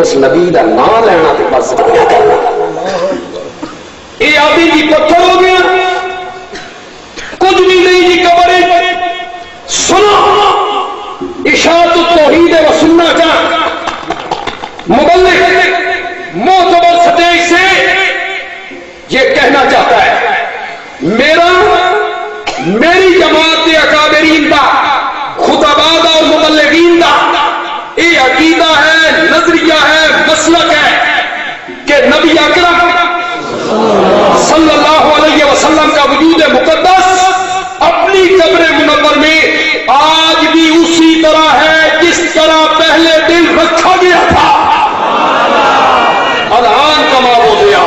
اس نبی کا نام لینا تو بس یہ آدمی جی پتھر ہو گیا کچھ بھی نہیں جی قبر سنا اشاعت التوحید و سنہ کا مبلغ معتبر سٹیج سے یہ کہنا چاہتا ہے میری جماعت اکابرین کا خطباء اور مبلغین کا یہ عقیدہ ہے نظریہ ہے مسلک ہے کہ نبی اکرم صلی اللہ علیہ وسلم کا وجود مقدس اپنی قبر منور میں آج بھی اسی طرح ہے جس طرح پہلے دن رکھا گیا تھا الان کما ہو گیا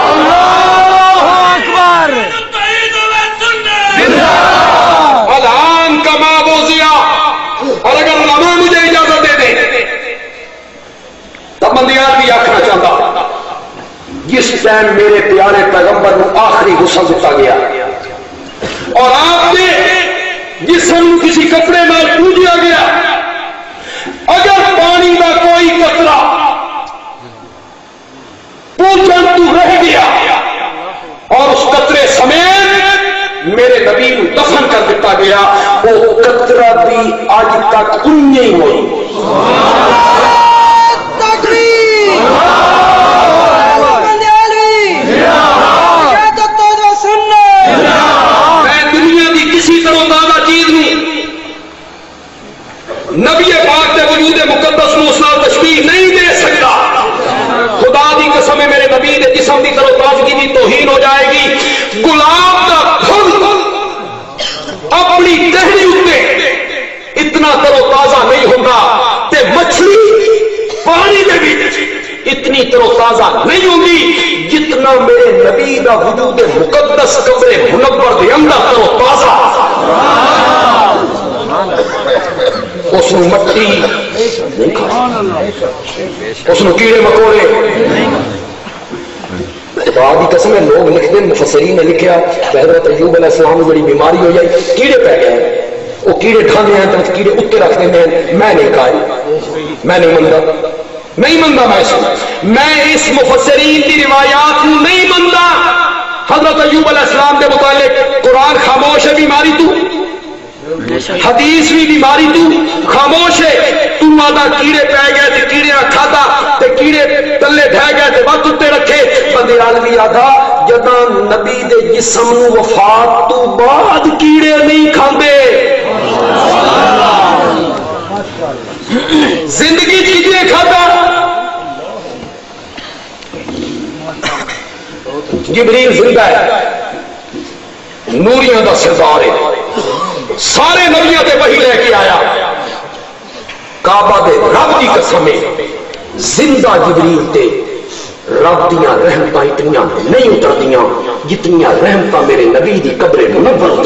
الان کما ہو گیا اور اگر علامہ مجھے اجازت دے دے تب بندیالوی آخنا چاہتا جس ٹائم میرے پیارے پیغمبر کو آخری غسل دیتا گیا اور آپ نے جسم کسی کپڑے میں پوجا گیا اگر پانی کا کوئی قطرہ پوجن تو رہ گیا اور اس قطرے سمیت میرے نبی کو دفن کر دیتا گیا وہ قطرہ بھی آج تک کن نہیں ہوئی نبی پاک کے وجود مقدس کو اس نال تشبیہ نہیں دے سکتا خدا دی قسم ہے میرے نبی دے جسم دی تر و تازگی دی توہین ہو جائے گی گلاب دا پھل اپنی ٹہنی اتے اتنا تر و تازہ نہیں ہوگا تے مچھلی پانی دے بھی اتنی تر و تازہ نہیں ہوگی جتنا میرے نبی دا وجود مقدس قبر منور دے اندر تر و تازہ اس نے مٹی نہیں کھائی اس نے کیڑے مکوڑے خدا دی قسم ہے لوگ لکھتے ہیں مفسرین نے لکھیا حضرت ایوب علیہ السلام کو بڑی بیماری ہو جائی کیڑے پہ گئے وہ کیڑے ڈھانے ہیں تو کیڑے اتنے رکھ دیتے ہیں میں نہیں کھائے میں نہیں منتا میں اس مفسرین کی روایات کو نہیں منتا حضرت ایوب علیہ السلام کے متعلق قرآن خاموش ہے بیماری تو حدیث بھی بیماری تو خاموش ہے تو آدھا کیڑے پہ گئے تے کیڑے کھاتا تے کیڑے تلے ڈھہ گئے تے وقت اتے رکھے بندیالوی آدھا جداں نبی دے جسم نو وفات تو بعد کیڑے نہیں کھاندے زندگی کیڑے کھاتا جبریل زندہ ہے نوریاں دا سردار ہے سارے نبیوں تے وحی لے کے آیا کعبہ دے رب دی قسم زندہ جبریل تے رب دیاں رحمتاں اتنیاں نہیں اتردیاں جتنیاں رحمتاں میرے نبی دی قبر منور تے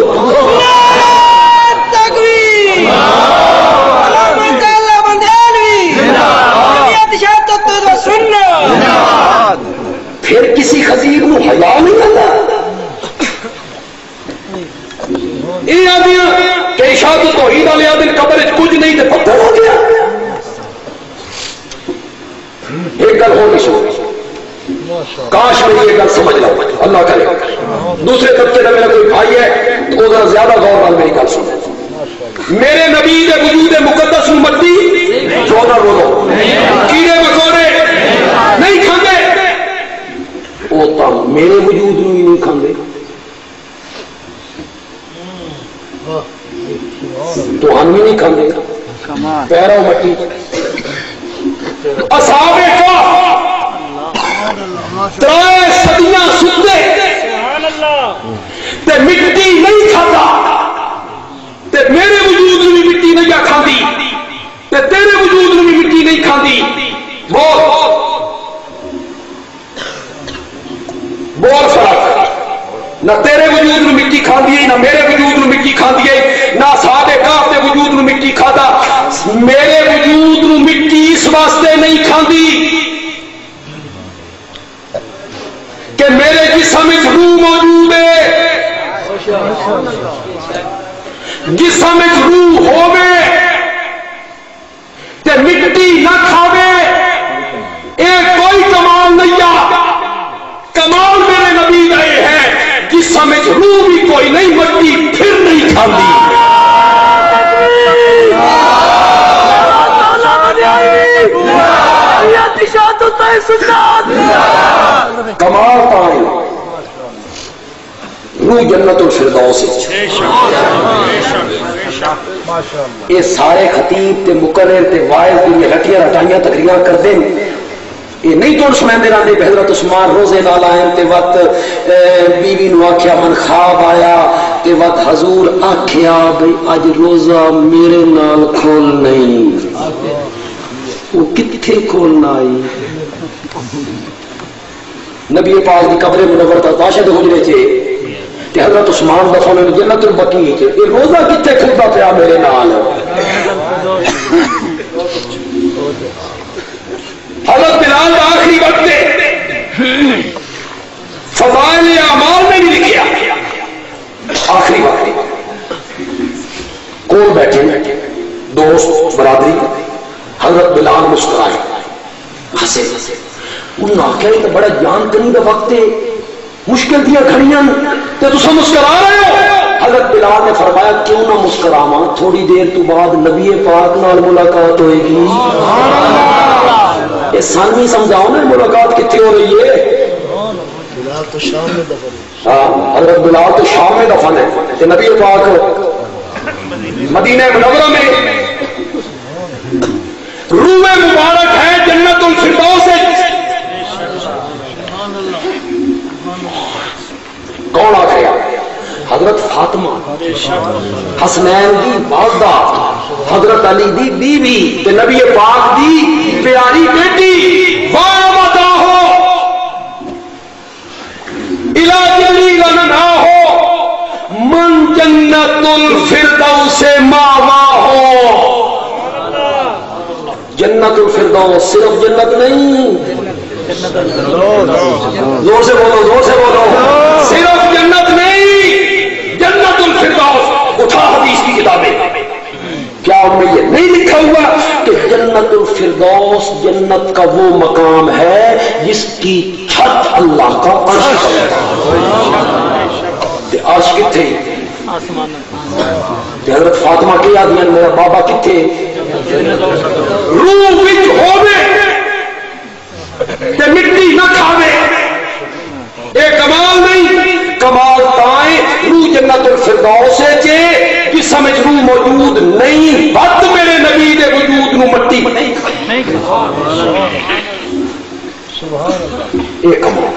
تکبیر اللہ بندیالوی پھر کسی خطیب کو حیا نہیں آتا یہ آدمیاں کہ اشاعت توحید والے آدمی قبر کچھ نہیں تے پتھر ہو گیا ایک گل ہو نہیں سو کاش میں یہ گل سمجھ لو اللہ کرے دوسرے طبقے کا میرا کوئی بھائی ہے تو ذرا زیادہ غور نال میری گل سنو میرے نبی کے وجود مقدس مٹی رونا رولو کیڑے مکوڑے نہیں کھاندے وہ تو میرے وجود نو ہی نہیں کھاندے تو ہم بھی نہیں کھاندے پیروں مٹی اصحاب ترائے صدیاں ستے تے مٹی نہیں کھاتا تے میرے وجود میں مٹی نہیں کھاندی تے تیرے وجود میں مٹی نہیں کھاندی بول فرق نہ تیرے وجود میں مٹی کھاندی ہے نہ میرے وجود میں مٹی کھاندی ہے نہ صحابہ کاف دے وجود میں مٹی کھادا میرے وجود میں مٹی اس واسطے نہیں کھاندی کہ میرے جسم میں روح موجود ہے جسم میں روح ہوے تے مٹی نہ کھاوے ایک کمال تائیں روح جنت الفردوس. یہ سارے خطیب تے مقرر تے واعظ دی رٹیاں رٹائیاں تقریراں کردے یہ نہیں تو سناندے رہندے کہ حضرت عثمان روزے نال آئے تے وقت بیوی نو آکھیا من خواب آیا تے وقت حضور آکھیا بھئی اج روزہ میرے نال کھول نہیں. وہ کتھے کھولنا آئی؟ نبی پاک دی قبر منور تا تاشد حجرے چے تے حضرت عثمان دفن جنت البقیع چے یہ روزہ کتھے کھلدا پیا میرے نال؟ حضرت بلال کا آخری وقت فضائل اعمال میں بھی لکھیا آخری وقت کون بیٹھے دوست برادری حضرت بلال مسکرائے ہنسے انہوں نے آخیا یہ تو بڑا جان کنی کا وقت ہے مشکل دیا کھڑیاں تو تسا مسکرا رہے ہو. حضرت بلال نے فرمایا کیوں نہ مسکراواں تھوڑی دیر تو بعد نبی پاک نال ملاقات ہوئے گی. یہ سن بھی سمجھاؤ نا ملاقات کتنے ہو رہی ہے. حضرت بلال تو شام میں دفن ہے نبی پاک مدینہ منورہ میں روح مبارک ہے جنت الفردوس. کون آ گیا؟ حضرت فاطمہ حسنین دی والدہ حضرت علی دی بیوی تے نبی پاک دی پیاری بیٹی وامدہ ہو الہ جلیل نہ ہو من جنت الفردوس ماوا ہو. جنت الفردوس صرف جنت نہیں زور سے بولو زور سے بولو صرف جنت نہیں جنت الفردوس. اٹھا حدیث کی کتابیں کیا ان میں یہ نہیں لکھا ہوا کہ جنت الفردوس جنت کا وہ مقام ہے جس کی چھت اللہ کا عرش ہے. عرش کتنے حضرت فاطمہ کی آدمی میرا بابا کتنے روح وچ ہووے تے مٹی نہ کھاوے. اے کمال نہیں کمال تائیں روح جنت الفردوس چے جس سمجھ روح موجود نہیں بد میرے نبی دے وجود نو مٹی نہیں اے کمال.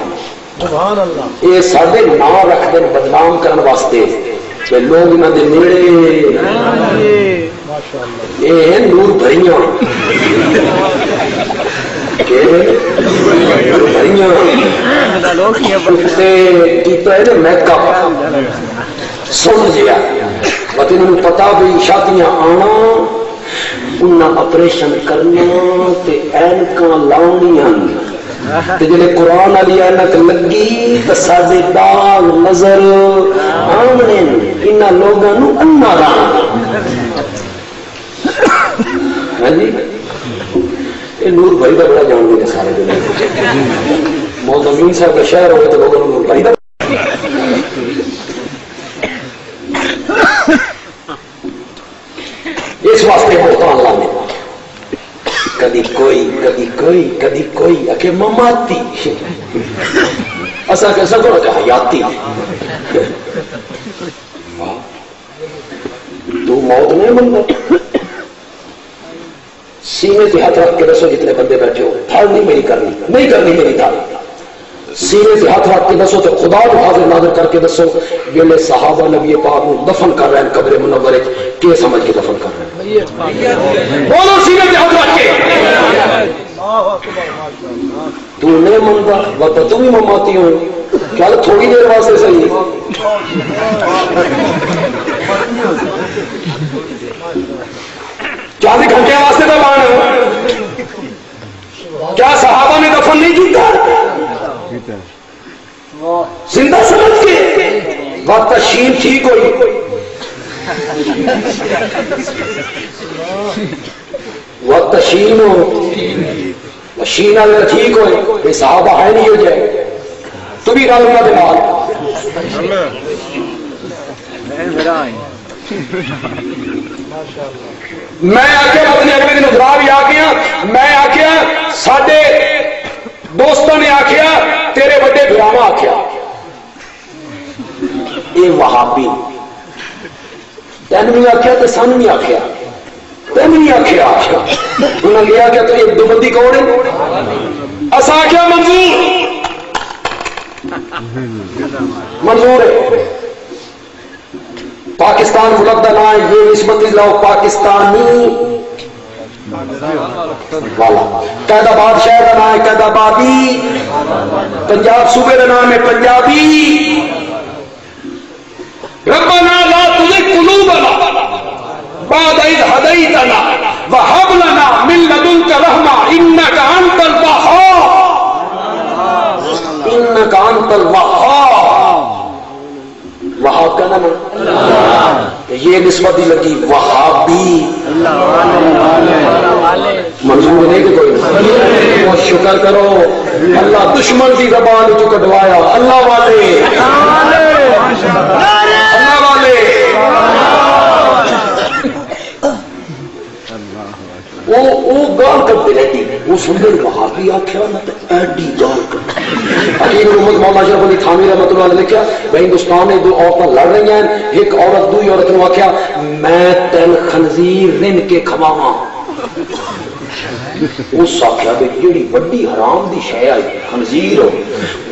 سبحان اللہ. یہ سارے نام رکھ دیں بدنام کرنے واسطے کہ لوگ انہوں دے نیڑے یہ نور بھریاں میک اپ سن لیا بس انہوں پتا بھی شادیاں آنا انہیں آپریشن کرنا تے اینکاں لاؤنیاں جلے قرآن والی اینک لگی تو سارے داغ نظر آمنے انہاں لوگوں نو انا رانا. ہاں جی یہ نور بھائی کا بڑا جان گے سارے دن موت امین صاحب کا شہر ہوگا تو لوگوں نور بھائی کا اس واسطے ہوتا اللہ نے کدی کوئی کدی کوئی کدی کوئی اکے مماتی ایسا کیسا کرو کہ حیاتی تو موت نہیں بنتا. سینے سے ہاتھ رکھ کے دسو جتنے بندے بیٹھے ہو پھل نہیں میری کرنی نہیں کرنی میری تھا. سینے سے ہاتھ رکھ کے دسو تو خدا کو حاضر ناظر کر کے دسو ویلے صحابہ نبی پاک کو دفن کر رہے ہیں قبر منورے کیا سمجھ کے دفن کر رہے ہیں. بولو سینے سے ہاتھ رکھ کے تو نہیں منتا وقت تم بھی مماتی ہو کیا تھوڑی دیر واسطے صحیح کیا گھنٹے واسطے تو مان کیا صحابہ نے دفن نہیں کیتا زندہ سمجھ کے وقت شین ٹھیک ہوئی وقت شین ہو شین والے ٹھیک ہوئے یہ صحابہ ہے نہیں ہو جائے تو بھی رل نہ دماغ. میں آ کے اپنے اگلے دن ادرا بھی آ گیا میں آ کے ساڈے دوستوں نے آخیا تیرے بڑے براوا آخیا یہ وہابی، تین بھی آخیا تو سن بھی آخیا، تین بھی آخیا، انہوں نے آخیا تو یہ دو بندی کون ہے؟ اصا آخیا منظور ہے، پاکستان ملک کا نام ہے، یہ نسبت لاؤ پاکستانی والا، قید آباد شہر کا نام ہے قید آبادی، پنجاب صوبے کا نام ہے پنجابی، ربنا لا تزغ قلوبنا بعد إذ هديتنا وهب لنا من لدنك رحمة إنك أنت الوهاب، إنك أنت الوهاب، وہاب کا نام یہ نسبت ہی لگی وہابی، منظور نہیں کہ کوئی شکر کرو اللہ دشمن کی زبان جو کٹوایا، اللہ والے اللہ والے وہ گال کرتے رہتی، وہ سنگے وہابی آخیا نہ تو ایڈی گال کرتی۔ حکیم محمد مولانا اشرف علی تھانوی رحمۃ اللہ علیہ نے لکھا بھائی ہندوستان میں دو عورتیں لڑ رہی ہیں، ایک عورت دوسری عورت نے آخیا میں تین خنزیر رن کے کھواواں، اس آخیا کہ جیڑی وڈی حرام دی شے آئی خنزیر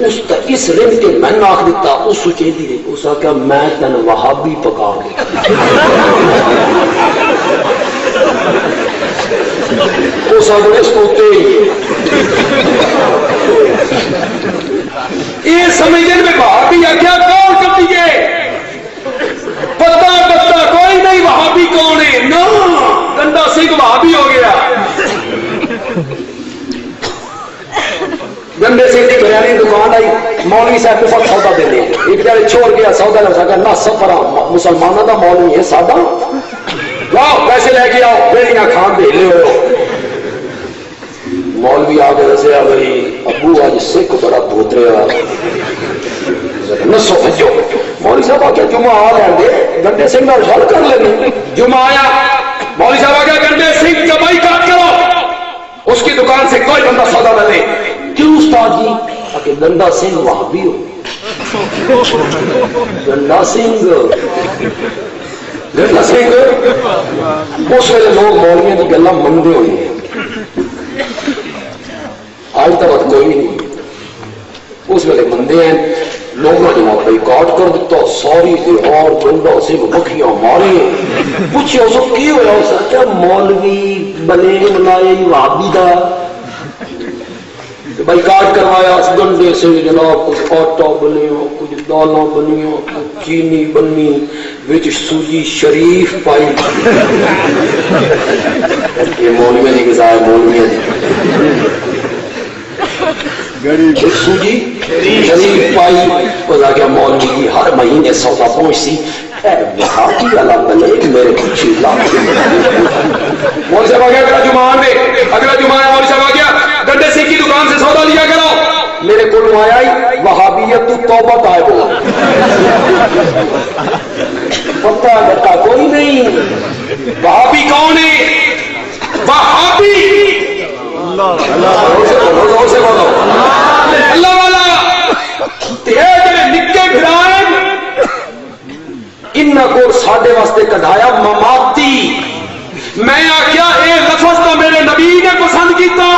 اس رن کے میں آخ دیتا، اس سوچے دی اس آخیا میں تین وہابی پکا کے اس آگے سوتے یہ سمجھنے میں وہابی ہے کیا کون کرتی ہے پتا پتا کوئی نہیں وہابی کون ہے، نا گندا سنگھ وہابی ہو گیا، گندے سنگھ کی بریانی دکان آئی، مولوی صاحب کو فقط سودا دے دیں، ایک جگہ چھوڑ گیا سودا نہ سکا نہ سفر مسلمانوں کا مولوی ہے سادہ، لاؤ پیسے لے کے آؤ بیڑیاں کھان دے لے ہو، مولوی آ کے دسیا بھائی ابو آج سکھ بڑا بھوترے نسو بھجو، مولوی صاحب آ کے جمعہ آ لین دے گنڈے سنگھ کا حل کر لیں، جمعہ آیا مولوی صاحب آ کے گنڈے سنگھ کا بائیکاٹ کرو، اس کی دکان سے کوئی بندہ سودا نہ لے، کیوں استاد جی؟ کہ گندا سنگھ وہابی ہو، گندا سنگھ گندا سنگھ اس ویلے لوگ مولویوں کی گلا منگتے ہوئے، آج تک کوئی نہیں، اس ویلے مندے ہیں، لوگوں نے بائیکاٹ کر دیتا، ساری دیوار گندا سنگھ مکھیاں مارے، پوچھے اس کو کی ہوا، اس کیا مولوی بنے بنائے وہابی دا بائیکاٹ کروایا، گنڈے سے جناب کچھ آٹا بنیا، کچھ دالاں بنیا، کچھ چینی بنی، وچ سوجی شریف پائی، یہ مولوی نہیں گزارا، مولوی سوجی شریف پائی، اس آ گیا مولوی کی ہر مہینے سودا پہنچ سی، وہابی والا بنے میرے کچھ مولوی صاحب آ گیا اگلا جمعہ میں، اگلا جمعہ مولوی صاحب آ گیا گنڈے سنگھ کی دکان سے سودا لیا کرو، میرے کو آیا ہی وہابیت تو توبہ طائب ہو، پتہ لگتا کوئی نہیں وہابی کون ہے، وہابی اللہ سے بولو اللہ والا تیرے نکے گرائم انہاں کو ساڈے واسطے کڈھایا مماتی، میں آخیا اے لفظ تو میرے نبی نے پسند کیتا،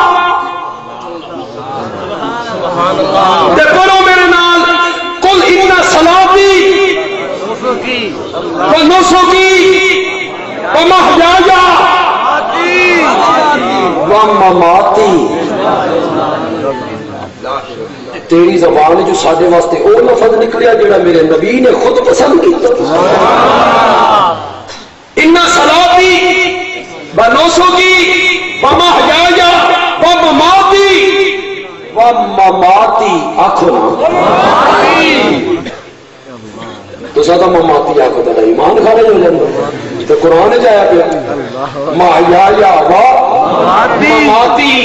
تے پڑھو میرے نال قل ان صلاتی ونسکی ومحیایا ومماتی، تیری زبان جو ساڈے واسطے او لفظ نکلیا جڑا میرے نبی نے خود پسند کیتا، ان صلاتی ونسکی ومحیایا ومماتی ومماتی، آخو تو سادہ مماتی آخو تو ایمان خارج ہو جائے، تو قرآن جایا پیا محیایا ومماتی،